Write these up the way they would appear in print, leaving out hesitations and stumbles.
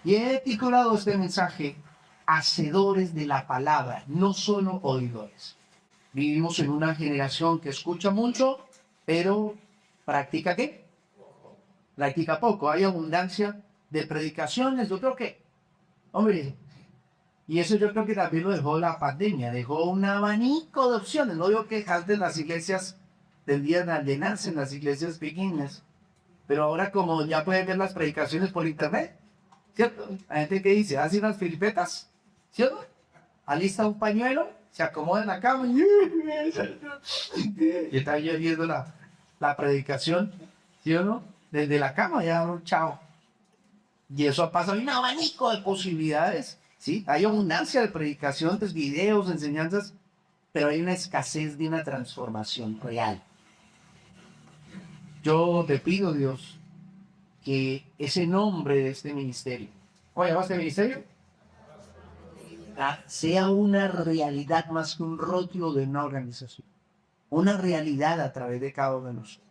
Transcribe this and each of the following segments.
Y he titulado este mensaje, Hacedores de la palabra, no solo oidores. Vivimos en una generación que escucha mucho, pero ¿practica qué? Practica poco. Hay abundancia de predicaciones. Yo creo que, hombre, y eso yo creo que también lo dejó la pandemia, dejó un abanico de opciones. No digo quejas de las iglesias tendían a llenarse en las iglesias pequeñas, pero ahora como ya pueden ver las predicaciones por internet, ¿cierto? Hay gente que dice, hace unas filipetas, ¿cierto? Alista un pañuelo, se acomoda en la cama y está ahí viendo la predicación, ¿sí o no? Desde la cama ya, chao. Y eso ha pasado, hay un abanico de posibilidades, ¿sí? Hay abundancia de predicación, de videos, de enseñanzas, pero hay una escasez de una transformación real. Yo te pido, Dios, que ese nombre de este ministerio, ¿cómo llamas este ministerio? Sea una realidad más que un rótulo de una organización, una realidad a través de cada uno de nosotros.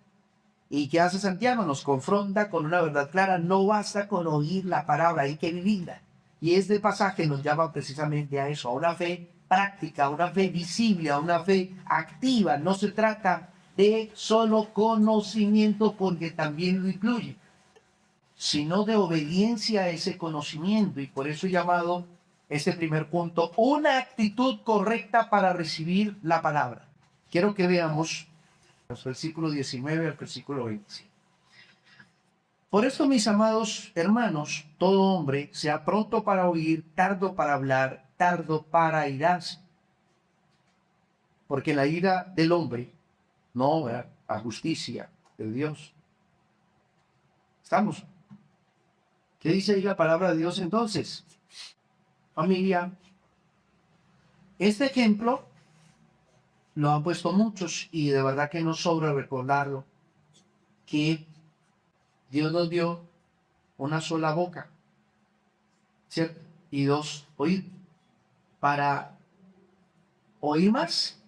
¿Y qué hace Santiago? Nos confronta con una verdad clara, no basta con oír la palabra, hay que vivirla. Y este pasaje nos llama precisamente a eso, a una fe práctica, a una fe visible, a una fe activa. No se trata de solo conocimiento, porque también lo incluye, sino de obediencia a ese conocimiento. Y por eso he llamado este primer punto, una actitud correcta para recibir la palabra. Quiero que veamos los versículos 19 al versículo 20. Por esto, mis amados hermanos, todo hombre sea pronto para oír, tardo para hablar, tardo para irarse. Porque la ira del hombre no obra a justicia de Dios. ¿Estamos? ¿Qué dice ahí la palabra de Dios entonces? Familia, este ejemplo lo han puesto muchos y de verdad que no sobra recordarlo, que Dios nos dio una sola boca, ¿cierto? Y dos oídos, para oír más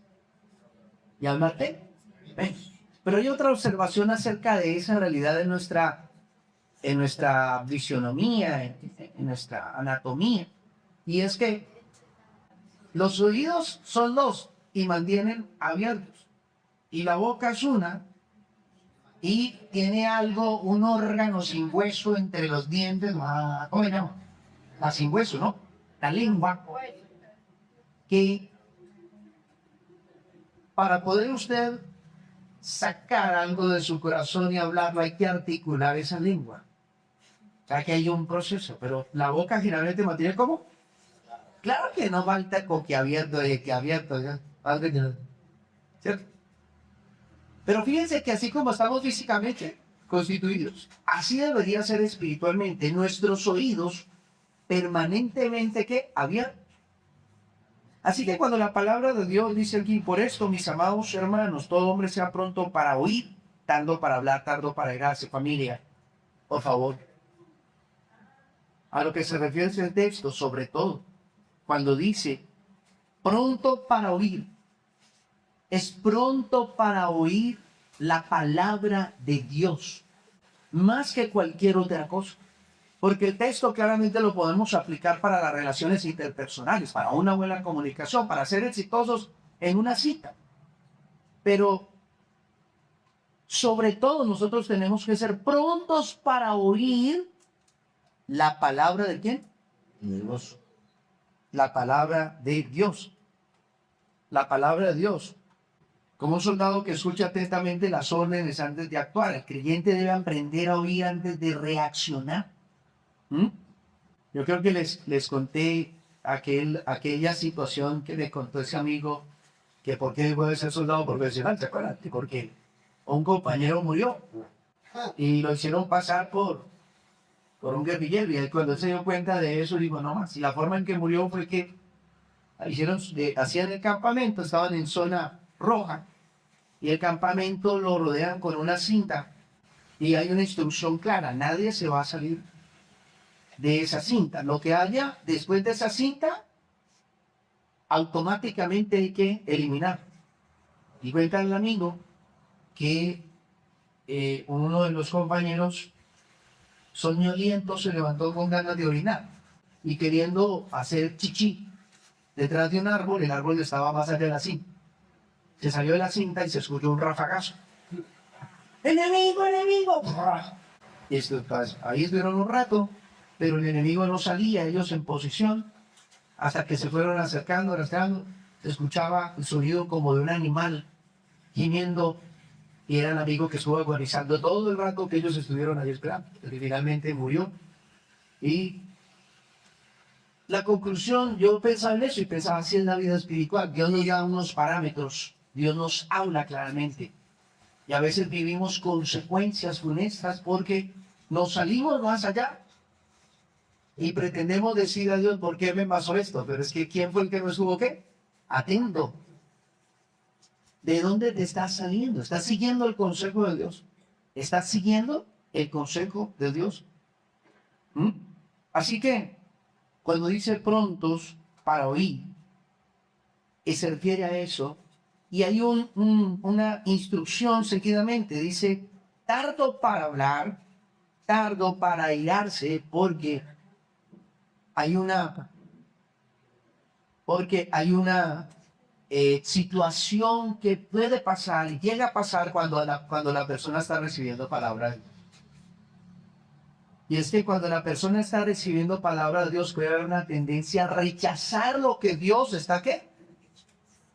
y hablar menos. Pero hay otra observación acerca de esa realidad en nuestra fisionomía, en nuestra anatomía, y es que los oídos son dos y mantienen abiertos, y la boca es una y tiene algo, un órgano sin hueso entre los dientes, ¿cómo se llama? La sin hueso, ¿no? La lengua, que para poder usted sacar algo de su corazón y hablarlo hay que articular esa lengua. O sea que hay un proceso, pero la boca generalmente mantiene como. Claro que no falta coquiabierto, que abierto, ¿ya? ¿Cierto? Pero fíjense que así como estamos físicamente constituidos, así debería ser espiritualmente. Nuestros oídos permanentemente que abiertos. Así que cuando la palabra de Dios dice aquí, por esto, mis amados hermanos, todo hombre sea pronto para oír, tardo para hablar, tardo para irse. Familia, por favor, a lo que se refiere ese texto, sobre todo, cuando dice pronto para oír, es pronto para oír la palabra de Dios, más que cualquier otra cosa. Porque el texto claramente lo podemos aplicar para las relaciones interpersonales, para una buena comunicación, para ser exitosos en una cita. Pero sobre todo nosotros tenemos que ser prontos para oír la palabra de ¿quién? De Dios. La palabra de Dios. La palabra de Dios. Como un soldado que escucha atentamente las órdenes antes de actuar, el creyente debe aprender a oír antes de reaccionar. ¿Mm? Yo creo que les conté aquella situación que me contó ese amigo, que por qué puede ser soldado profesional, ¿se acuerdan? Porque un compañero murió y lo hicieron pasar por un guerrillero, y él, cuando se dio cuenta de eso, dijo, no más, y la forma en que murió fue que hacían el campamento, estaban en zona roja, y el campamento lo rodean con una cinta, y hay una instrucción clara, nadie se va a salir de esa cinta. Lo que haya después de esa cinta, automáticamente hay que eliminar. Y cuenta el amigo que uno de los compañeros soñoliento, se levantó con ganas de orinar y queriendo hacer chichi detrás de un árbol. El árbol estaba más allá de la cinta. Se salió de la cinta y se escuchó un rafagazo. ¡Enemigo, enemigo! Y esto, pues, ahí estuvieron un rato, pero el enemigo no salía, ellos en posición, hasta que se fueron acercando, rastreando. Se escuchaba el sonido como de un animal gimiendo, y era el amigo que estuvo agonizando todo el rato que ellos estuvieron ahí esperando. Y finalmente murió. Y la conclusión, yo pensaba en eso y pensaba así en la vida espiritual. Dios nos da unos parámetros, Dios nos habla claramente. Y a veces vivimos consecuencias funestas porque nos salimos más allá y pretendemos decir a Dios, ¿por qué me pasó esto? Pero es que ¿quién fue el que no estuvo qué? Atento. ¿De dónde te estás saliendo? ¿Estás siguiendo el consejo de Dios? ¿Estás siguiendo el consejo de Dios? ¿Mm? Así que, cuando dice prontos para oír, y se refiere a eso, y hay una instrucción seguidamente, dice, tardo para hablar, tardo para airarse, porque hay una situación que puede pasar y llega a pasar cuando la persona está recibiendo palabra de Dios. Y es que cuando la persona está recibiendo palabra de Dios puede haber una tendencia a rechazar lo que Dios está ¿qué?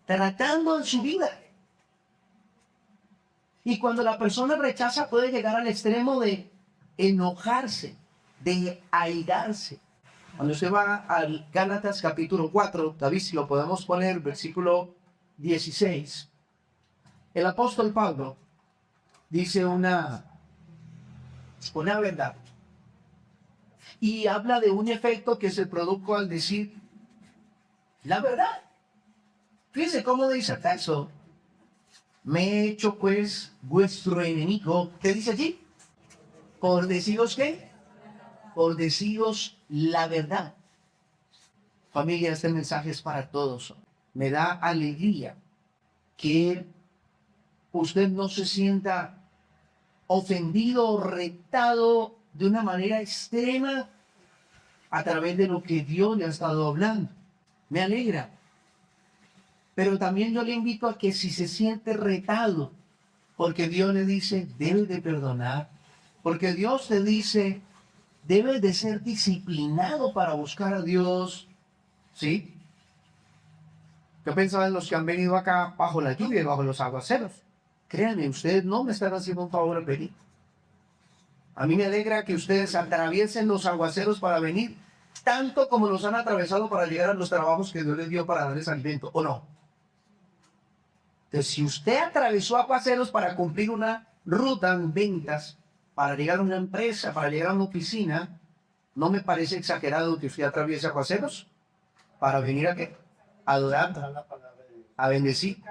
Tratando en su vida. Y cuando la persona rechaza puede llegar al extremo de enojarse, de airarse. Cuando usted va al Gálatas capítulo 4, David, si lo podemos poner, versículo 16, el apóstol Pablo dice una verdad. Y habla de un efecto que se produjo al decir la verdad. Fíjense cómo dice el texto. Me he hecho pues vuestro enemigo. ¿Qué dice allí? Por deciros ¿qué? Por deciros la verdad. Familia, este mensaje es para todos. Me da alegría que usted no se sienta ofendido o retado de una manera extrema a través de lo que Dios le ha estado hablando. Me alegra. Pero también yo le invito a que si se siente retado, porque Dios le dice, debes de perdonar, porque Dios te dice, debes de ser disciplinado para buscar a Dios, ¿sí? Yo pensaba en los que han venido acá bajo la lluvia y bajo los aguaceros. Créanme, ustedes no me están haciendo un favor al venir. A mí me alegra que ustedes atraviesen los aguaceros para venir, tanto como los han atravesado para llegar a los trabajos que Dios les dio para darles alimento, ¿o no? Entonces, si usted atravesó aguaceros para cumplir una ruta en ventas, para llegar a una empresa, para llegar a una oficina, ¿no me parece exagerado que usted atraviese aguaceros para venir a qué? A adorar, a bendecir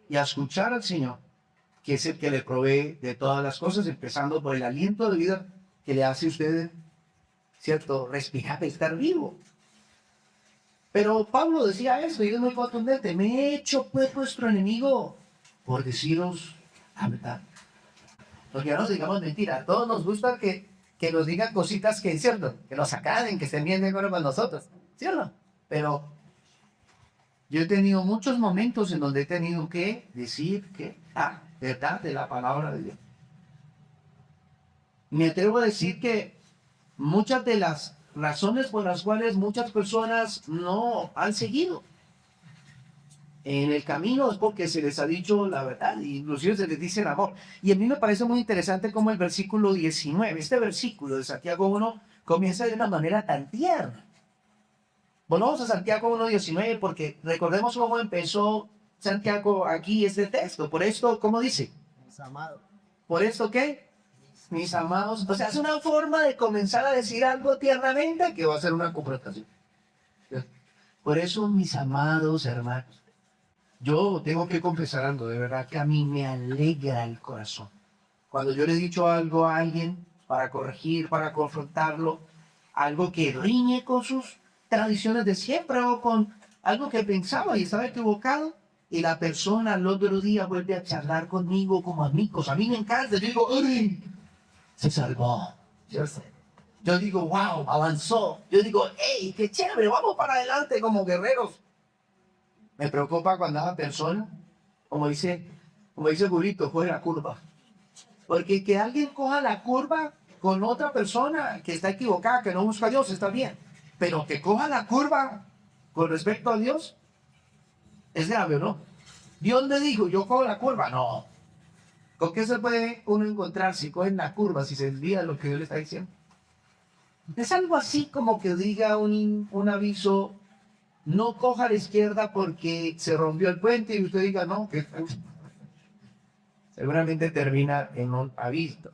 y a escuchar al Señor, que es el que le provee de todas las cosas, empezando por el aliento de vida que le hace a usted, ¿cierto?, respirar, estar vivo. Pero Pablo decía eso, y es muy contundente, me he hecho pues vuestro enemigo por deciros la verdad. Porque no nos digamos mentira, a todos nos gusta que nos digan cositas que es cierto, que nos acaden, que estén bien de acuerdo con nosotros, ¿sí o no? Pero yo he tenido muchos momentos en donde he tenido que decir que la verdad de la palabra de Dios. Me atrevo a decir que muchas de las razones por las cuales muchas personas no han seguido en el camino es porque se les ha dicho la verdad, inclusive se les dice el amor. Y a mí me parece muy interesante como el versículo 19, este versículo de Santiago 1 comienza de una manera tan tierna. Volvamos a Santiago 1:19 porque recordemos cómo empezó Santiago aquí este texto. Por esto, ¿cómo dice? Mis amados. ¿Por esto qué? Mis amados. O sea, es una forma de comenzar a decir algo tiernamente que va a ser una confrontación. Por eso, mis amados hermanos, yo tengo que confesar algo, de verdad que a mí me alegra el corazón. Cuando yo le he dicho algo a alguien para corregir, para confrontarlo, algo que riñe con sus tradiciones de siempre o con algo que pensaba y estaba equivocado, y la persona al otro día vuelve a charlar conmigo como amigos. A mí me encanta, yo digo, ¡ay! Se salvó. Yo sé. Yo digo, wow, avanzó. Yo digo, hey, qué chévere, vamos para adelante como guerreros. Me preocupa cuando la persona, como dice Julito, coge la curva. Porque que alguien coja la curva con otra persona que está equivocada, que no busca a Dios, está bien. Pero que coja la curva con respecto a Dios, es grave, ¿o no? Dios me dijo, yo cojo la curva. No. ¿Con qué se puede uno encontrar si cogen la curva, si se olvida lo que Dios le está diciendo? Es algo así como que diga un aviso, no coja a la izquierda porque se rompió el puente y usted diga, no, que seguramente termina en un aviso.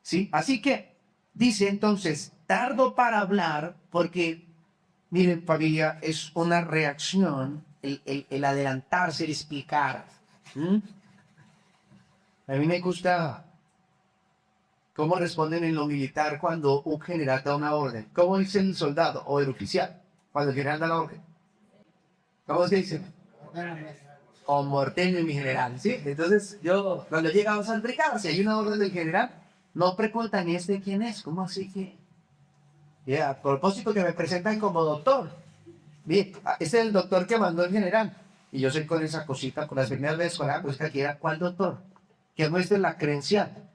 ¿Sí? Así que dice entonces, tardo para hablar porque, miren familia, es una reacción, el adelantarse, el explicar. ¿Mm? A mí me gusta cómo responden en lo militar cuando un general da una orden. ¿Cómo dice el soldado o el oficial cuando el general da la orden? ¿Cómo se dice? Con morteño, mi general, ¿sí? Entonces, yo, cuando llegamos al brigada, si hay una orden del general, no preguntan, ¿y este quién es? ¿Cómo así que? Ya, a propósito que me presentan como doctor. Bien, este es el doctor que mandó el general. Y yo soy con esa cosita, con las primeras veces, con la pues que aquí era, ¿cuál doctor? Que muestre la credencial.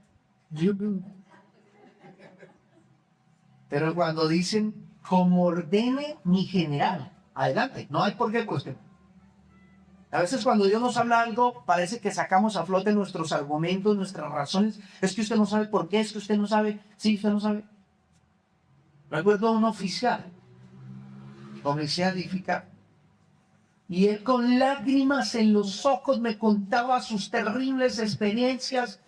Pero cuando dicen, como ordene mi general, adelante, no hay por qué cuestionar. A veces cuando Dios nos habla algo, parece que sacamos a flote nuestros argumentos, nuestras razones. Es que usted no sabe por qué, es que usted no sabe. Sí, usted no sabe. Recuerdo a un oficial, comencé a edificar. Y él con lágrimas en los ojos me contaba sus terribles experiencias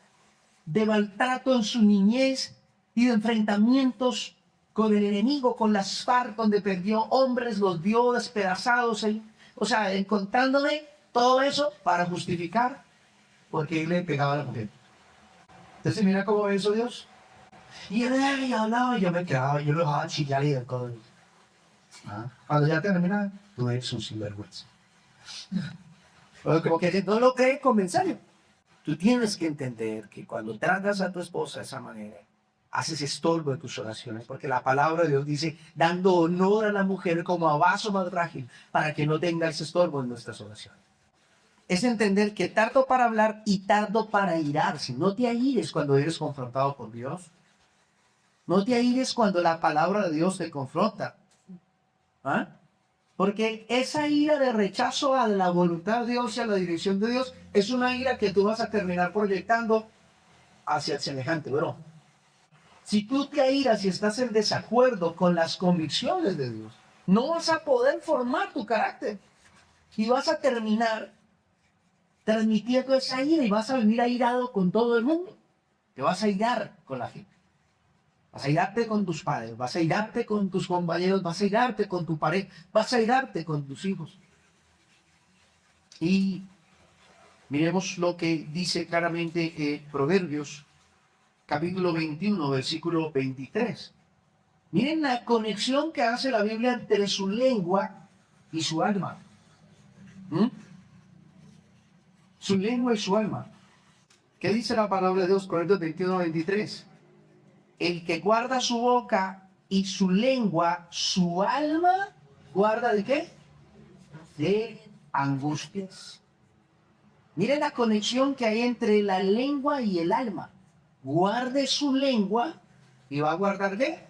de maltrato en su niñez y de enfrentamientos con el enemigo, con las FARC, donde perdió hombres, los vio despedazados. O sea, contándome todo eso para justificar porque él le pegaba a la mujer. Entonces, mira cómo ve eso Dios. Y él hablaba y yo me quedaba, yo lo dejaba chillar y de todo. Cuando ya termina, tú eres un sinvergüenza. Como que no lo cree comentario. Tú tienes que entender que cuando tratas a tu esposa de esa manera, haces estorbo de tus oraciones, porque la palabra de Dios dice, dando honor a la mujer como a vaso más frágil, para que no tenga ese estorbo en nuestras oraciones. Es entender que tardo para hablar y tardo para irarse. No te aires cuando eres confrontado por Dios. No te aires cuando la palabra de Dios te confronta. ¿Ah? Porque esa ira de rechazo a la voluntad de Dios y a la dirección de Dios es una ira que tú vas a terminar proyectando hacia el semejante, bro. Si tú te airas y estás en desacuerdo con las convicciones de Dios, no vas a poder formar tu carácter. Y vas a terminar transmitiendo esa ira y vas a venir airado con todo el mundo. Te vas a irar con la gente. Vas a irarte con tus padres, vas a irarte con tus compañeros, vas a irarte con tu pareja, vas a irarte con tus hijos. Y miremos lo que dice claramente Proverbios, capítulo 21, versículo 23. Miren la conexión que hace la Biblia entre su lengua y su alma. ¿Mm? Su lengua y su alma. ¿Qué dice la palabra de Dios? Proverbios 21, 23. El que guarda su boca y su lengua, su alma, ¿guarda de qué? De angustias. Miren la conexión que hay entre la lengua y el alma. Guarde su lengua y va a guardar ¿qué?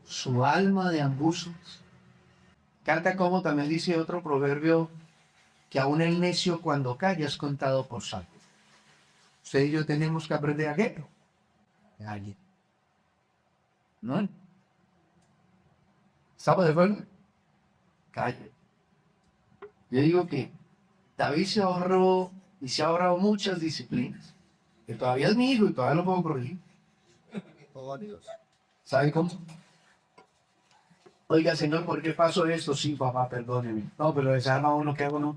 Su alma de angustias. Canta como también dice otro proverbio, que aún el necio cuando calla es contado por sabio. Usted y yo tenemos que aprender a qué? A alguien. ¿No? ¿Estamos de acuerdo? Calle. Yo digo que David se ahorró y se ha ahorrado muchas disciplinas. Que todavía es mi hijo y todavía lo puedo corregir. ¿Sabe cómo? Oiga, señor, ¿por qué pasó esto? Sí, papá, perdóneme. No, pero desarma uno, ¿qué hago? No,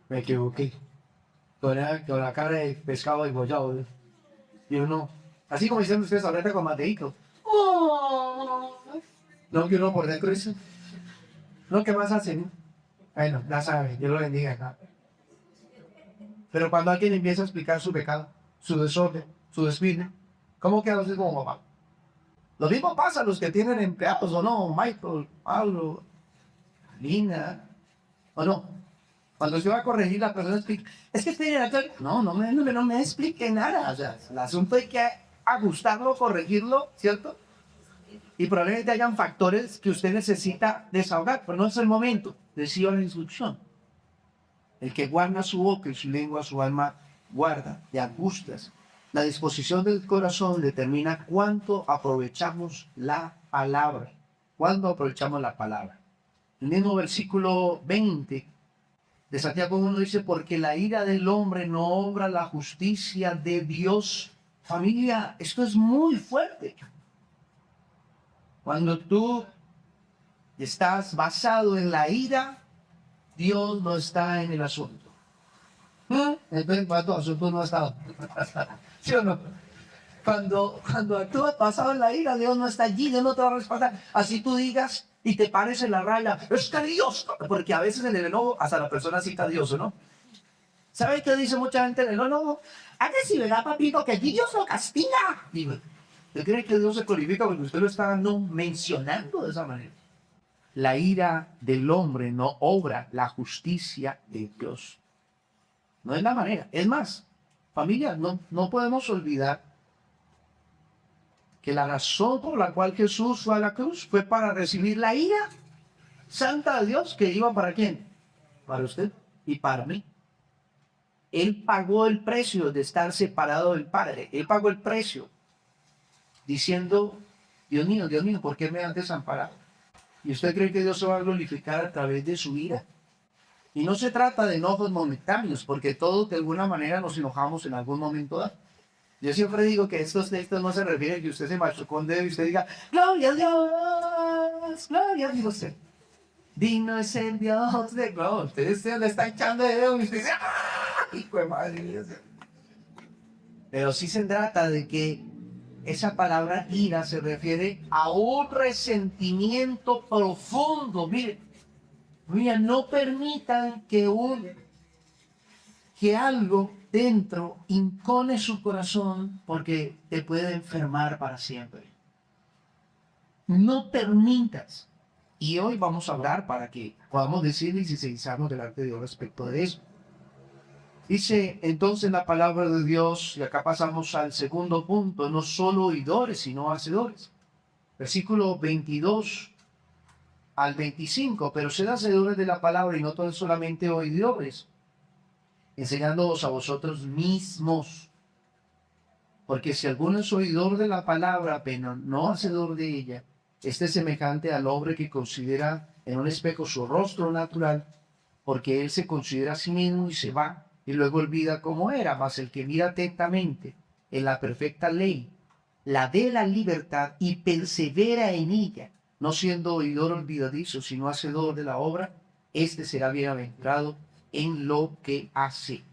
me equivoqué. Con la cara de pescado degollado. ¿Eh? Y uno, así como dicen ustedes ahorita con Mateito. Oh. No, que uno por dentro eso. No, ¿qué más hacen? Bueno, ya saben, Dios lo bendiga acá. Pero cuando alguien empieza a explicar su pecado, su desorden, su desfile, ¿Cómo queda usted como papá? Lo mismo pasa a los que tienen empleados, ¿o no? Michael, Pablo, Lina, ¿o no? Cuando se va a corregir, la persona explica, es que usted era... No me explique nada. O sea, el asunto hay que ajustarlo, corregirlo, ¿cierto? Y probablemente hayan factores que usted necesita desahogar, pero no es el momento. Reciba la instrucción. El que guarda su boca y su lengua, su alma guarda, de angustas. La disposición del corazón determina cuánto aprovechamos la palabra. ¿Cuándo aprovechamos la palabra? El mismo versículo 20 de Santiago 1 dice, porque la ira del hombre no obra la justicia de Dios. Familia, esto es muy fuerte. Cuando tú estás basado en la ira, Dios no está en el asunto. Entonces, ¿cuánto asunto no ha estado? ¿Sí o no? Cuando actúas basado en la ira, Dios no está allí, Dios no te va a respaldar. Así tú digas y te pares en la raya, es que Dios, porque a veces en el enojo hasta la persona cita a Dios, ¿o no? ¿Sabe qué dice mucha gente en el enojo? ¿A que si verá, papito, que allí Dios lo castiga? Digo, ¿usted cree que Dios se glorifica porque usted lo está no mencionando de esa manera? La ira del hombre no obra la justicia de Dios. No es la manera. Es más, familia, no podemos olvidar que la razón por la cual Jesús fue a la cruz fue para recibir la ira santa de Dios que iba para quién, para usted y para mí. Él pagó el precio de estar separado del Padre. Él pagó el precio diciendo, Dios mío, ¿por qué me han desamparado? ¿Y usted cree que Dios se va a glorificar a través de su ira? Y no se trata de enojos momentáneos, porque todos de alguna manera nos enojamos en algún momento dado. Yo siempre digo que estos textos no se refieren a que usted se machucó un dedo y usted diga, gloria a Dios, gloria a Dios. Digno es el Dios de gloria. Usted le está echando de dedo y usted dice, ¡ah! Hijo de madre. Pero sí se trata de que esa palabra ira se refiere a un resentimiento profundo. Miren, no permitan que algo dentro incone su corazón porque te puede enfermar para siempre. No permitas. Y hoy vamos a hablar para que podamos decirle y sincerizarnos delante de Dios respecto de eso. Dice entonces la palabra de Dios, y acá pasamos al segundo punto, no solo oidores, sino hacedores. Versículo 22 al 25, pero sed hacedores de la palabra y no solamente oidores, enseñándoos a vosotros mismos. Porque si alguno es oidor de la palabra, pero no hacedor de ella, este es semejante al hombre que considera en un espejo su rostro natural, porque él se considera a sí mismo y se va, y luego olvida cómo era. Mas el que mira atentamente en la perfecta ley, la de la libertad, y persevera en ella, no siendo oidor olvidadizo, sino hacedor de la obra, este será bienaventurado en lo que hace.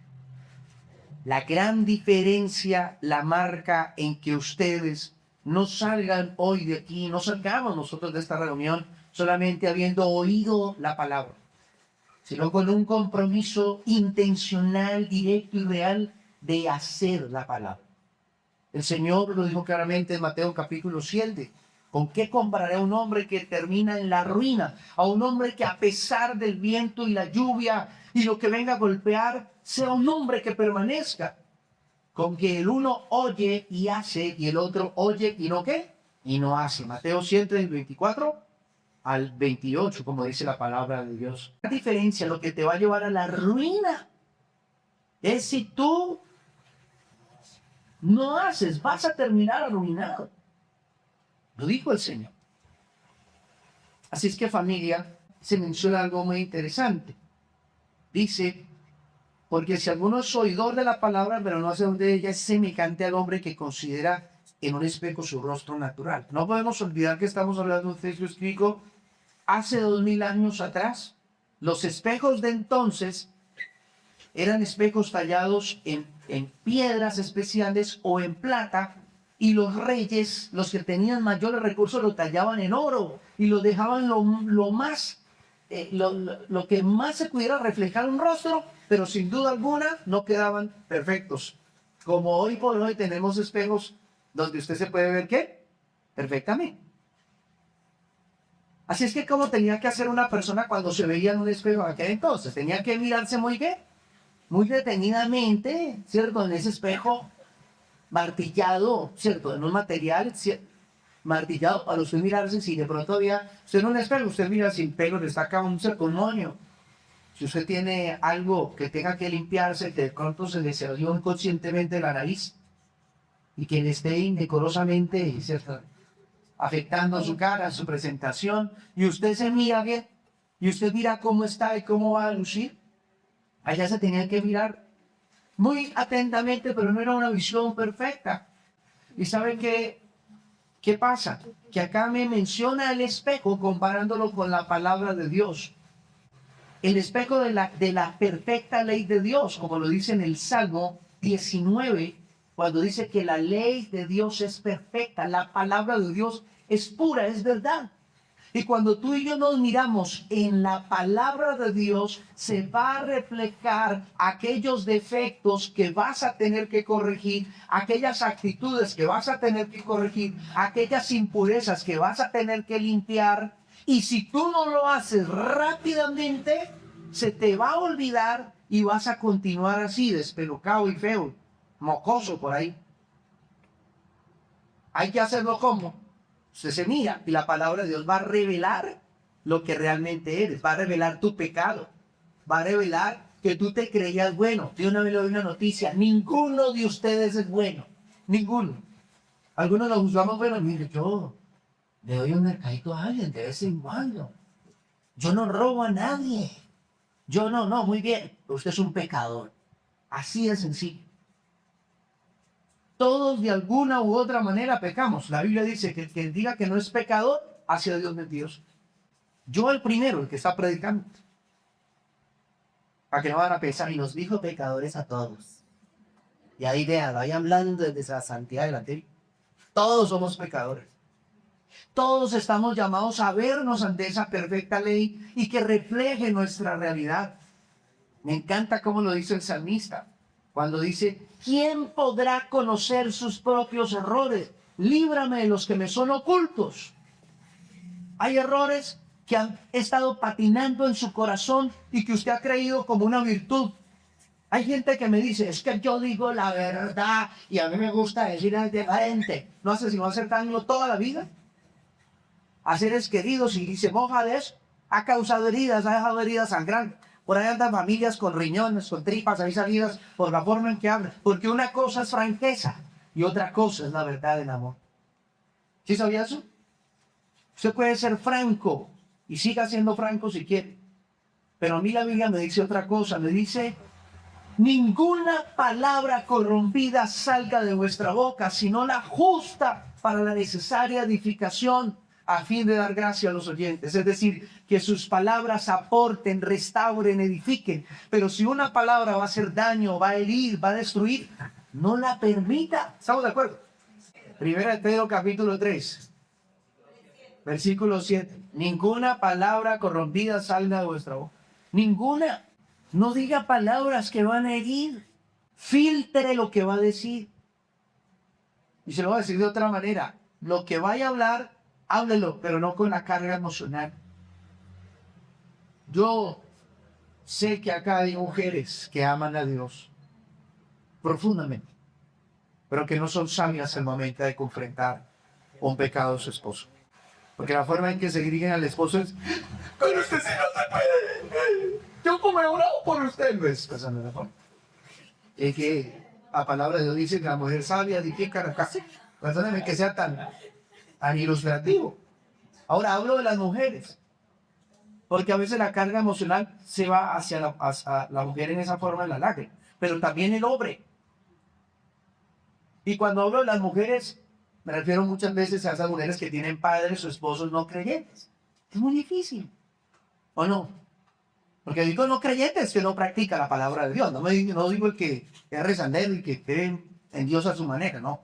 La gran diferencia la marca en que ustedes no salgan hoy de aquí, no salgamos nosotros de esta reunión solamente habiendo oído la palabra, sino con un compromiso intencional, directo y real de hacer la palabra. El Señor lo dijo claramente en Mateo capítulo 7. ¿Con qué compararé a un hombre que termina en la ruina? A un hombre que a pesar del viento y la lluvia y lo que venga a golpear, sea un hombre que permanezca. Con que el uno oye y hace y el otro oye y no ¿qué? Y no hace. Mateo 7, del 24 al 28, como dice la palabra de Dios. La diferencia, lo que te va a llevar a la ruina, es si tú no haces, vas a terminar arruinado. Lo dijo el Señor. Así es que, familia, se menciona algo muy interesante. Dice, porque si alguno es oidor de la palabra, pero no hace de ella, es semejante al hombre que considera en un espejo su rostro natural. No podemos olvidar que estamos hablando de un texto escrito hace 2000 años atrás. Los espejos de entonces eran espejos tallados en piedras especiales o en plata, y los reyes, los que tenían mayores recursos, lo tallaban en oro y lo dejaban lo que más se pudiera reflejar un rostro, pero sin duda alguna no quedaban perfectos. Como hoy por hoy tenemos espejos donde usted se puede ver ¿qué? Perfectamente. Así es que como tenía que hacer una persona cuando se veía en un espejo aquel entonces, tenía que mirarse muy ¿qué? Muy detenidamente, ¿cierto? En ese espejo martillado, ¿cierto? En un material, ¿cierto? Martillado para usted mirarse. Si de pronto había usted en un espejo, usted mira sin pelo, le saca un moño. Si usted tiene algo que tenga que limpiarse, que de pronto se le salió inconscientemente la nariz y que le esté indecorosamente, ¿cierto?, afectando su cara, su presentación, y usted se mira bien, y usted mira cómo está y cómo va a lucir, allá se tenía que mirar muy atentamente, pero no era una visión perfecta. ¿Y sabe qué pasa? Que acá me menciona el espejo comparándolo con la palabra de Dios. El espejo de la perfecta ley de Dios, como lo dice en el Salmo 19, cuando dice que la ley de Dios es perfecta, la palabra de Dios es pura, es verdad. Y cuando tú y yo nos miramos en la palabra de Dios, se va a reflejar aquellos defectos que vas a tener que corregir, aquellas actitudes que vas a tener que corregir, aquellas impurezas que vas a tener que limpiar. Y si tú no lo haces rápidamente, se te va a olvidar y vas a continuar así, despelucado y feo, mocoso por ahí. Hay que hacerlo como usted se mira y la palabra de Dios va a revelar lo que realmente eres, va a revelar tu pecado, va a revelar que tú te creías bueno. Yo una vez le doy una noticia: ninguno de ustedes es bueno, ninguno. Algunos nos juzgamos bueno. Mire, yo le doy un mercadito a alguien de vez en cuando, yo no robo a nadie, yo no, muy bien, usted es un pecador. Así de sencillo. Todos de alguna u otra manera pecamos. La Biblia dice que el que diga que no es pecador, hace a Dios mentiroso. Yo el primero, el que está predicando. Para que no van a pensar, y nos dijo pecadores a todos. Y ahí vean, ahí hablando desde la santidad delante. Todos somos pecadores. Todos estamos llamados a vernos ante esa perfecta ley y que refleje nuestra realidad. Me encanta cómo lo dice el salmista, cuando dice: ¿quién podrá conocer sus propios errores? Líbrame de los que me son ocultos. Hay errores que han estado patinando en su corazón y que usted ha creído como una virtud. Hay gente que me dice: es que yo digo la verdad y a mí me gusta decir al de frente. No hace sino hacer daño toda la vida a seres queridos, y se moja de eso. Ha causado heridas, ha dejado heridas sangrantes. Por ahí andan familias con riñones, con tripas ahí salidas por la forma en que hablan. Porque una cosa es franqueza y otra cosa es la verdad del amor. ¿Sí sabía eso? Usted puede ser franco y siga siendo franco si quiere. Pero a mí la Biblia me dice otra cosa. Me dice: ninguna palabra corrompida salga de vuestra boca, sino la justa para la necesaria edificación, a fin de dar gracia a los oyentes. Es decir, que sus palabras aporten, restauren, edifiquen. Pero si una palabra va a hacer daño, va a herir, va a destruir, no la permita. ¿Estamos de acuerdo? Primera de Pedro capítulo 3, versículo 7. Ninguna palabra corrompida salga de vuestra boca. Ninguna. No diga palabras que van a herir. Filtre lo que va a decir. Y se lo voy a decir de otra manera. Lo que vaya a hablar, háblelo, pero no con la carga emocional. Yo sé que acá hay mujeres que aman a Dios profundamente, pero que no son sabias al momento de confrontar un pecado de su esposo. Porque la forma en que se dirigen al esposo es: pero usted sí no se puede. Yo como he orado por usted. No es cosa de la forma. Es que la palabra de Dios dice que la mujer sabia edifica la casa. Perdóneme que sea tan ilustrativo. Ahora hablo de las mujeres, porque a veces la carga emocional se va hacia la mujer en esa forma, en la lágrima, pero también el hombre. Y cuando hablo de las mujeres, me refiero muchas veces a esas mujeres que tienen padres o esposos no creyentes. Es muy difícil, ¿o no? Porque digo no creyentes que no practica la palabra de Dios. No digo el que es rezandero y que cree en Dios a su manera, no.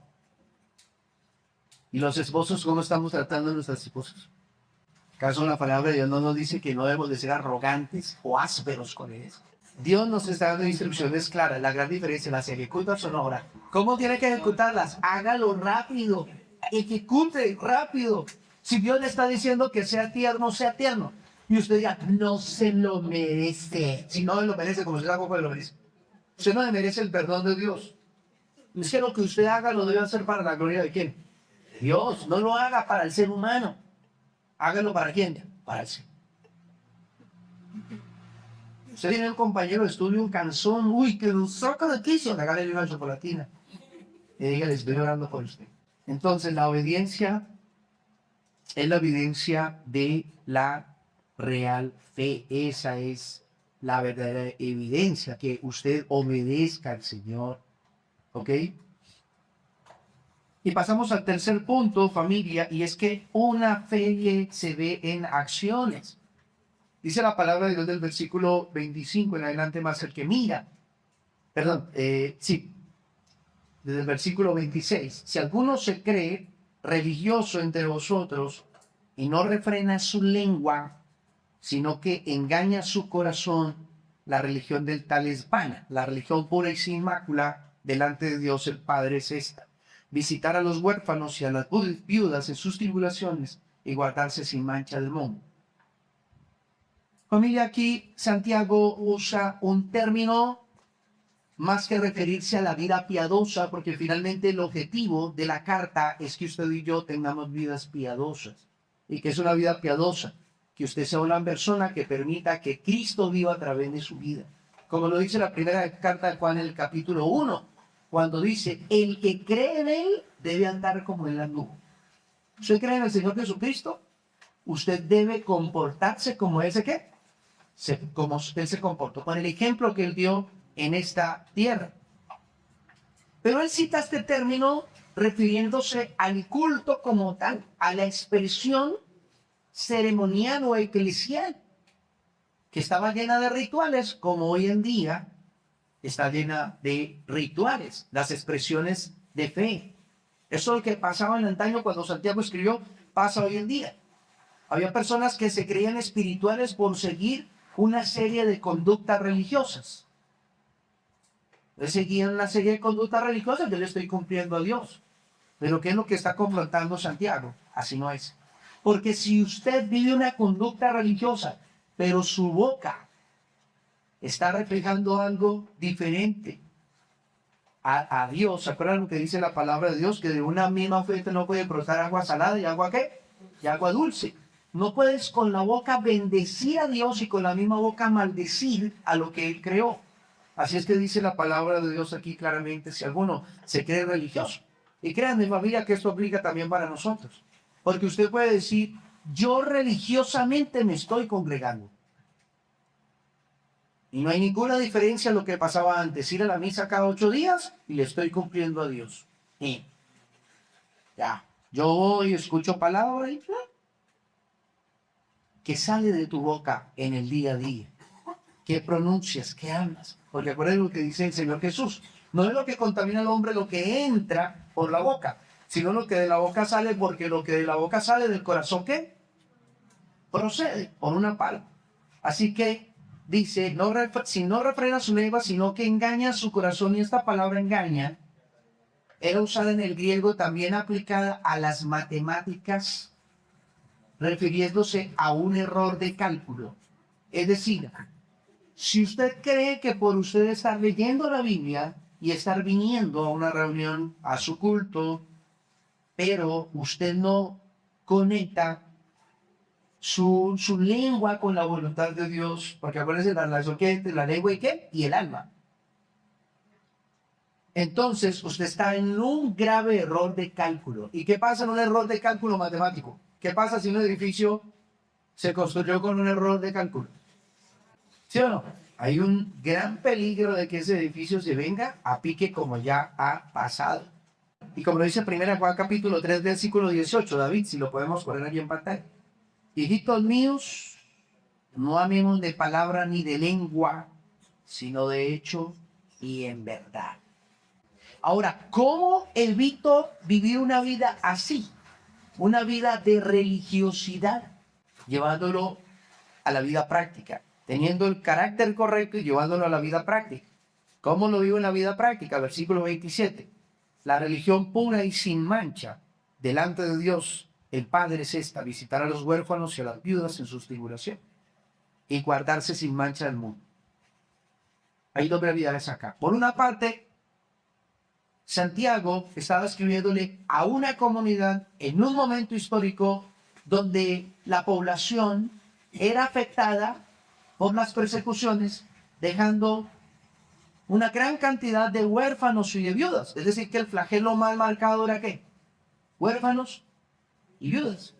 ¿Y los esposos cómo estamos tratando a nuestras esposas? ¿Acaso la palabra de Dios no nos dice que no debemos de ser arrogantes o ásperos con ellos? Dios nos está dando instrucciones claras. La gran diferencia, las ejecutas o no ahora. ¿Cómo tiene que ejecutarlas? Hágalo rápido. Ejecute rápido. Si Dios le está diciendo que sea tierno. Y usted diga, no se lo merece. Si no lo merece, como usted tampoco lo merece. Usted no le merece el perdón de Dios. Es que lo que usted haga lo debe hacer para la gloria de ¿quién? Dios. No lo haga para el ser humano. Hágalo para ¿quién? Para el ser. Usted tiene un compañero de estudio, un canzón, uy, que lo saca de quicio, regálele una chocolatina. Y dígale, estoy orando por usted. Entonces, la obediencia es la evidencia de la real fe. Esa es la verdadera evidencia, que usted obedezca al Señor. ¿Ok? Y pasamos al tercer punto, familia, y es que una fe se ve en acciones. Dice la palabra de Dios del versículo 25 en adelante, más el que mira. Perdón, sí, desde el versículo 26. Si alguno se cree religioso entre vosotros y no refrena su lengua, sino que engaña su corazón, la religión del tal es vana. La religión pura y sin mácula delante de Dios el Padre es esta: visitar a los huérfanos y a las viudas en sus tribulaciones y guardarse sin mancha del mundo. Familia, aquí Santiago usa un término más que referirse a la vida piadosa, porque finalmente el objetivo de la carta es que usted y yo tengamos vidas piadosas. ¿Y que es una vida piadosa? Que usted sea una persona que permita que Cristo viva a través de su vida. Como lo dice la primera carta de Juan en el capítulo 1, cuando dice, el que cree en Él debe andar como Él anduvo. ¿Usted cree en el Señor Jesucristo? Usted debe comportarse como Él se ¿qué? Como Él se comportó, con el ejemplo que Él dio en esta tierra. Pero él cita este término refiriéndose al culto como tal, a la expresión ceremonial o eclesial, que estaba llena de rituales, como hoy en día está llena de rituales, las expresiones de fe. Eso es lo que pasaba en antaño cuando Santiago escribió, pasa hoy en día. Había personas que se creían espirituales por seguir una serie de conductas religiosas. Seguían una serie de conductas religiosas, yo le estoy cumpliendo a Dios. Pero ¿qué es lo que está confrontando Santiago? Así no es. Porque si usted vive una conducta religiosa, pero su boca está reflejando algo diferente a Dios, ¿se acuerdan lo que dice la palabra de Dios? Que de una misma fuente no puede brotar agua salada y agua ¿qué? Y agua dulce. No puedes con la boca bendecir a Dios y con la misma boca maldecir a lo que Él creó. Así es que dice la palabra de Dios aquí claramente, si alguno se cree religioso. Y créanme, familia, que esto aplica también para nosotros. Porque usted puede decir, yo religiosamente me estoy congregando. Y no hay ninguna diferencia a lo que pasaba antes. Ir a la misa cada 8 días y le estoy cumpliendo a Dios. Sí. Ya. Yo voy, escucho palabra y ¿qué sale de tu boca en el día a día? ¿Qué pronuncias? ¿Qué hablas? Porque acuérdense lo que dice el Señor Jesús. No es lo que contamina al hombre lo que entra por la boca, sino lo que de la boca sale, porque lo que de la boca sale del corazón, ¿qué? Procede por una palabra. Así que dice, si no refrena su lengua, sino que engaña su corazón, y esta palabra engaña era usada en el griego también aplicada a las matemáticas, refiriéndose a un error de cálculo. Es decir, si usted cree que por usted estar leyendo la Biblia y estar viniendo a una reunión, a su culto, pero usted no conecta su lengua con la voluntad de Dios, porque acuérdense la relación que entre la lengua y qué, y el alma. Entonces usted está en un grave error de cálculo. ¿Y qué pasa en un error de cálculo matemático? ¿Qué pasa si un edificio se construyó con un error de cálculo? ¿Sí o no? Hay un gran peligro de que ese edificio se venga a pique como ya ha pasado. Y como lo dice 1 Juan capítulo 3, versículo 18, David, si lo podemos poner aquí en pantalla. Hijitos míos, no amemos de palabra ni de lengua, sino de hecho y en verdad. Ahora, ¿cómo evito vivir una vida así? Una vida de religiosidad, llevándolo a la vida práctica. teniendo el carácter correcto y llevándolo a la vida práctica. ¿Cómo lo vivo en la vida práctica? Versículo 27. La religión pura y sin mancha delante de Dios, el Padre, es esta: visitar a los huérfanos y a las viudas en sus tribulaciones y guardarse sin mancha del mundo. Hay dos realidades acá. Por una parte, Santiago estaba escribiéndole a una comunidad en un momento histórico donde la población era afectada por las persecuciones, dejando una gran cantidad de huérfanos y de viudas. Es decir, que el flagelo más marcado era ¿qué? Huérfanos y viudas.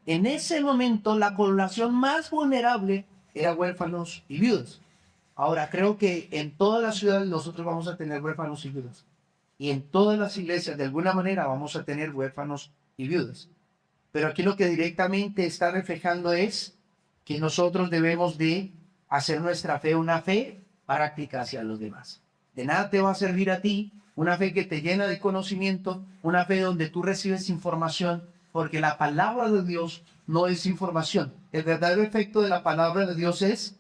En ese momento, la población más vulnerable era huérfanos y viudas. Ahora, creo que en todas las ciudades nosotros vamos a tener huérfanos y viudas. Y en todas las iglesias, de alguna manera, vamos a tener huérfanos y viudas. Pero aquí lo que directamente está reflejando es que nosotros debemos de hacer nuestra fe una fe práctica hacia los demás. De nada te va a servir a ti una fe que te llena de conocimiento, una fe donde tú recibes información, porque la palabra de Dios no es información. El verdadero efecto de la palabra de Dios es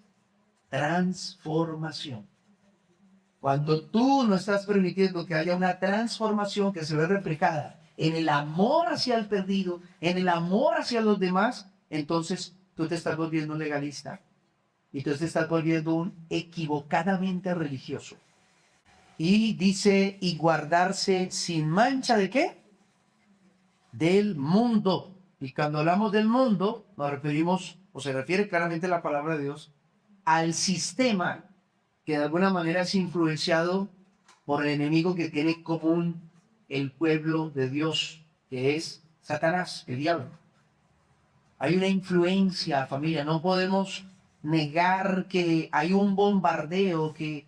transformación. Cuando tú no estás permitiendo que haya una transformación que se ve reflejada en el amor hacia el perdido, en el amor hacia los demás, entonces tú te estás volviendo un legalista. Y tú te estás volviendo un equivocadamente religioso. Y dice, y guardarse sin mancha ¿de qué? Del mundo. Y cuando hablamos del mundo, nos referimos, o se refiere claramente la palabra de Dios, al sistema que de alguna manera es influenciado por el enemigo que tiene común el pueblo de Dios, que es Satanás, el diablo. Hay una influencia, familia, no podemos negar que hay un bombardeo, que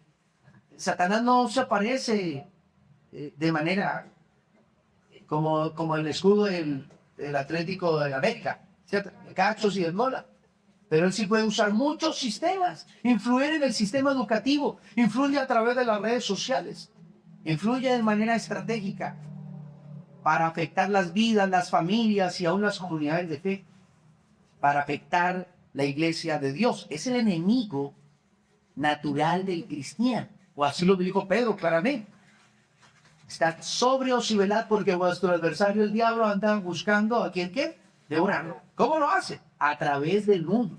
Satanás no se aparece de manera como el escudo del Atlético de América, ¿cierto? Cachos y esmola. Pero él sí puede usar muchos sistemas, influir en el sistema educativo, influye a través de las redes sociales, influye de manera estratégica para afectar las vidas, las familias y aún las comunidades de fe, para afectar la iglesia de Dios. Es el enemigo natural del cristiano, o así lo dijo Pedro claramente. Estad sobrios y velad, porque vuestro adversario el diablo anda buscando a quien ¿qué? Devorarlo. ¿Cómo lo hace? A través del mundo.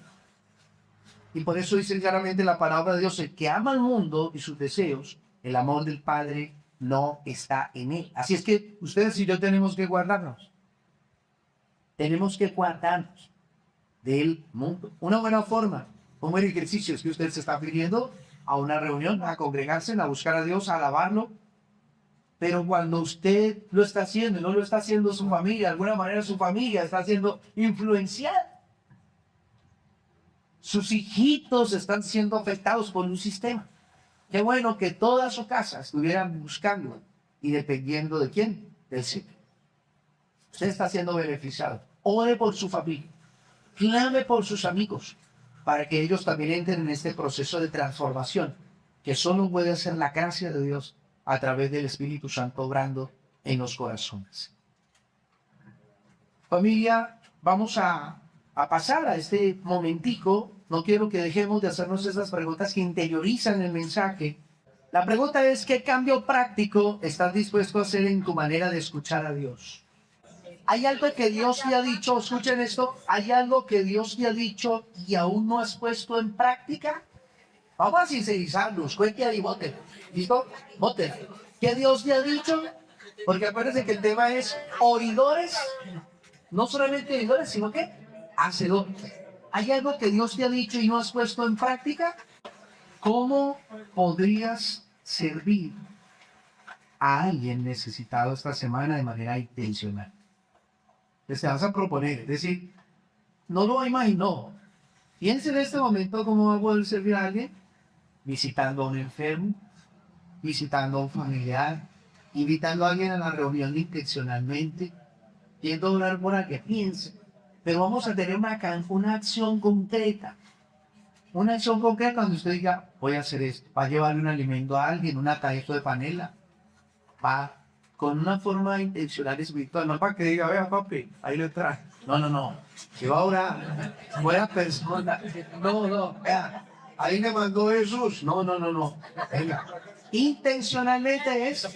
Y por eso dice claramente la palabra de Dios: el que ama al mundo y sus deseos, el amor del Padre no está en él. Así es que ustedes y yo tenemos que guardarnos. Tenemos que guardarnos del mundo. Una buena forma, un buen ejercicio es que usted se está pidiendo a una reunión, a congregarse, a buscar a Dios, a alabarlo. Pero cuando usted lo está haciendo y no lo está haciendo su familia, de alguna manera su familia está siendo influenciada. Sus hijitos están siendo afectados por un sistema. Qué bueno que toda su casa estuvieran buscando y dependiendo de quién, del Señor. Usted está siendo beneficiado. Ore por su familia. Clame por sus amigos para que ellos también entren en este proceso de transformación que solo puede hacer la gracia de Dios a través del Espíritu Santo obrando en los corazones. Familia, vamos a pasar a este momentico. No quiero que dejemos de hacernos esas preguntas que interiorizan el mensaje. La pregunta es: ¿qué cambio práctico estás dispuesto a hacer en tu manera de escuchar a Dios? ¿Hay algo que Dios te ha dicho? Escuchen esto. ¿Hay algo que Dios te ha dicho y aún no has puesto en práctica? Vamos a sincerizarnos. Cuente ahí, voten. ¿Listo? Voten. ¿Qué Dios te ha dicho? Porque acuérdense que el tema es oidores. No solamente oidores, sino que hacedores. ¿Hay algo que Dios te ha dicho y no has puesto en práctica? ¿Cómo podrías servir a alguien necesitado esta semana de manera intencional? Te vas a proponer, es decir, no lo imaginó. Piensa en este momento cómo va a poder servir a alguien: visitando a un enfermo, visitando a un familiar, invitando a alguien a la reunión intencionalmente, yendo a orar por alguien. Piense, pero vamos a tener una acción concreta. Una acción concreta donde usted diga: voy a hacer esto. Va a llevarle un alimento a alguien, un atajo de panela. Va con una forma intencional espiritual, no para que diga: vea papi, ahí lo trae. No. Yo ahora voy a persona. No. Vea, ahí me mandó Jesús. No. Venga. Intencionalmente es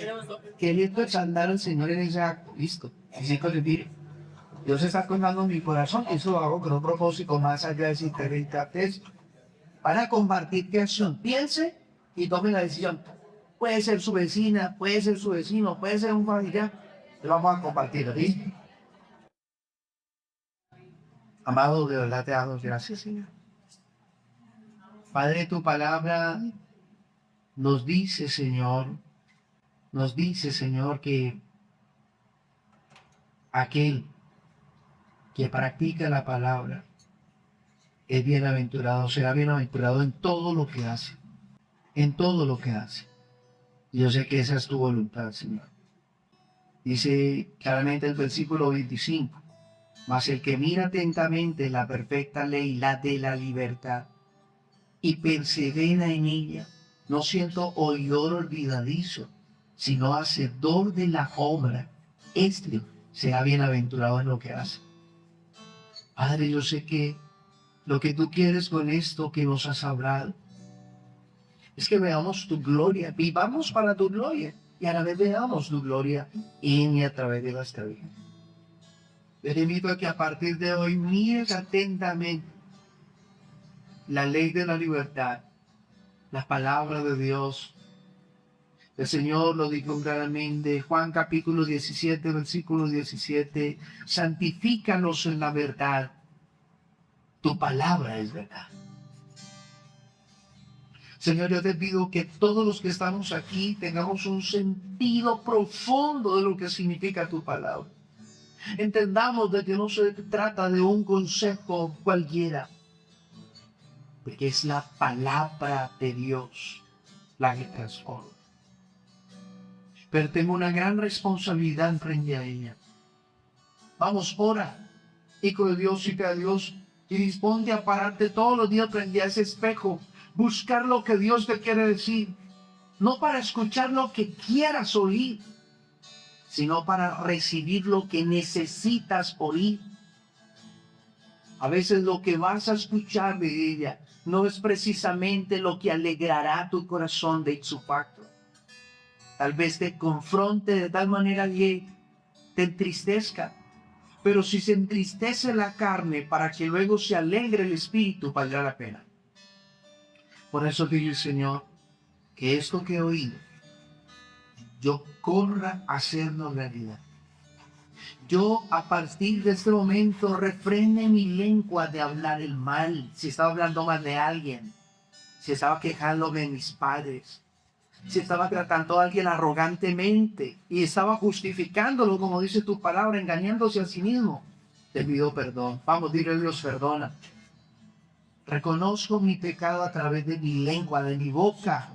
queriendo exaltar al Señor en ese acto. Listo. Así que le diré. Dios está colmando mi corazón. Eso lo hago con un propósito más allá de sinceridad. Para compartir qué acción piense y tome la decisión. Puede ser su vecina, puede ser su vecino, puede ser un familiar. Lo vamos a compartir, ¿sí? Amado, de verdad te damos gracias, Señor. Padre, tu palabra nos dice, Señor, que aquel que practica la palabra es bienaventurado, será bienaventurado en todo lo que hace, en todo lo que hace. Y yo sé que esa es tu voluntad, Señor. Dice claramente el versículo 25, mas el que mira atentamente la perfecta ley, la de la libertad, y persevera en ella, no siendo oidor olvidadizo, sino hacedor de la obra, este será bienaventurado en lo que hace. Padre, yo sé que lo que tú quieres con esto que nos has hablado es que veamos tu gloria, vivamos para tu gloria y a la vez veamos tu gloria en y a través de nuestra vida. Te invito a que a partir de hoy mires atentamente la ley de la libertad, la palabra de Dios. El Señor lo dijo claramente, Juan capítulo 17, versículo 17, santifícanos en la verdad, tu palabra es verdad. Señor, yo te pido que todos los que estamos aquí tengamos un sentido profundo de lo que significa tu palabra. Entendamos de que no se trata de un consejo cualquiera, porque es la palabra de Dios la que transforma. Pero tengo una gran responsabilidad frente a ella. Vamos, ora, hijo de Dios, hija de Dios, y disponte a pararte todos los días frente a ese espejo, buscar lo que Dios te quiere decir, no para escuchar lo que quieras oír, sino para recibir lo que necesitas oír. A veces lo que vas a escuchar de ella no es precisamente lo que alegrará tu corazón de su pacto. Tal vez te confronte de tal manera que te entristezca. Pero si se entristece la carne para que luego se alegre el espíritu, valdrá la pena. Por eso dice el Señor, que esto que he oído, yo corra a hacerlo realidad. Yo a partir de este momento refrene mi lengua de hablar el mal. Si estaba hablando mal de alguien, si estaba quejándome de mis padres, si estaba tratando a alguien arrogantemente y estaba justificándolo, como dice tu palabra, engañándose a sí mismo, te pido perdón. Vamos, dile a Dios, perdona. Reconozco mi pecado a través de mi lengua, de mi boca.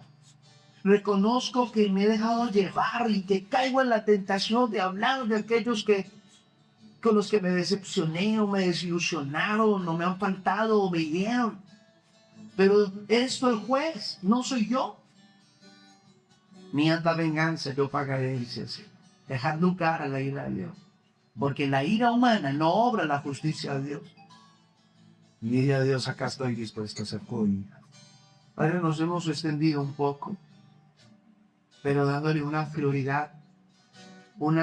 Reconozco que me he dejado llevar y que caigo en la tentación de hablar de aquellos con los que me decepcioné o me desilusionaron, o me han faltado o me hirieron. Pero esto el juez, no soy yo. Mi alta venganza yo pagaré, dice así. Dejar lugar a la ira de Dios. Porque la ira humana no obra la justicia de Dios. Y dile a Dios, acá estoy dispuesto a ser tuyo. Padre, nos hemos extendido un poco, pero dándole una prioridad, un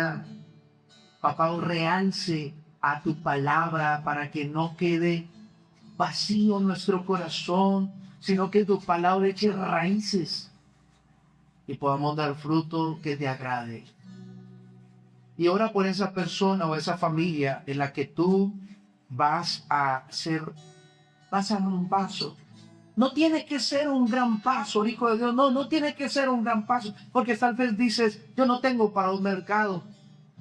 realce a tu palabra para que no quede vacío nuestro corazón, sino que tu palabra eche raíces y podamos dar fruto que te agrade. Y ora por esa persona o esa familia en la que tú vas a dar un paso. No tiene que ser un gran paso, hijo de Dios. No tiene que ser un gran paso. Porque tal vez dices, yo no tengo para un mercado.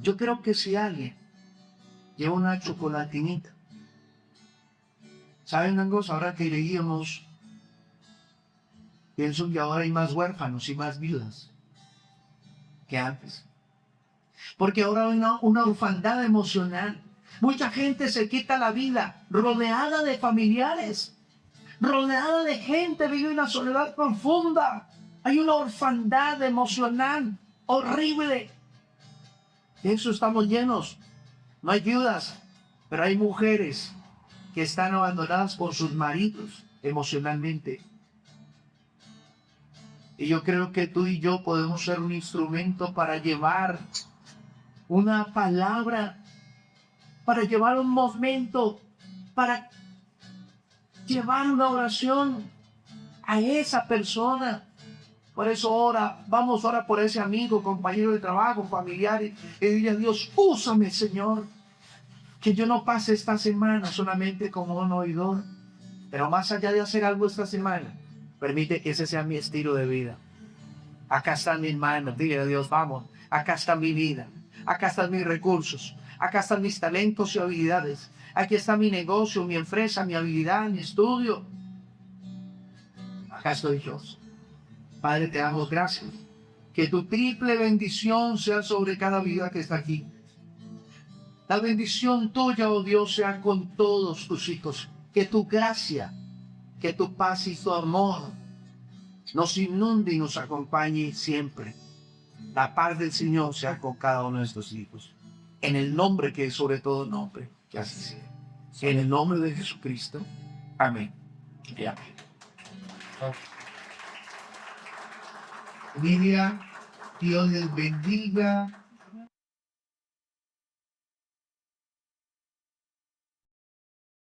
Yo creo que si alguien lleva una chocolatinita. ¿Saben una cosa? Ahora que leíamos, pienso que ahora hay más huérfanos y más viudas que antes. Porque ahora hay una orfandad emocional. Mucha gente se quita la vida rodeada de familiares, rodeada de gente, vive una soledad profunda. Hay una orfandad emocional horrible. De eso estamos llenos. No hay viudas, Pero hay mujeres que están abandonadas por sus maridos emocionalmente. Y yo creo que tú y yo podemos ser un instrumento para llevar una palabra, para llevar un momento, para llevar una oración a esa persona. Por eso ora por ese amigo, compañero de trabajo, familiar, y dile a Dios, úsame, Señor, que yo no pase esta semana solamente como un oidor, pero más allá de hacer algo esta semana, permite que ese sea mi estilo de vida. Acá están mis manos, dile a Dios, vamos, acá está mi vida, acá están mis recursos, acá están mis talentos y habilidades, aquí está mi negocio, mi empresa, mi habilidad, mi estudio. Acá estoy yo. Padre, te damos gracias. Que tu triple bendición sea sobre cada vida que está aquí. La bendición tuya, oh Dios, sea con todos tus hijos. Que tu gracia, que tu paz y tu amor nos inunde y nos acompañe siempre. La paz del Señor sea con cada uno de estos hijos. En el nombre que es sobre todo nombre, que así sea. En el nombre de Jesucristo. Amén. Y amén. Familia, Dios les bendiga.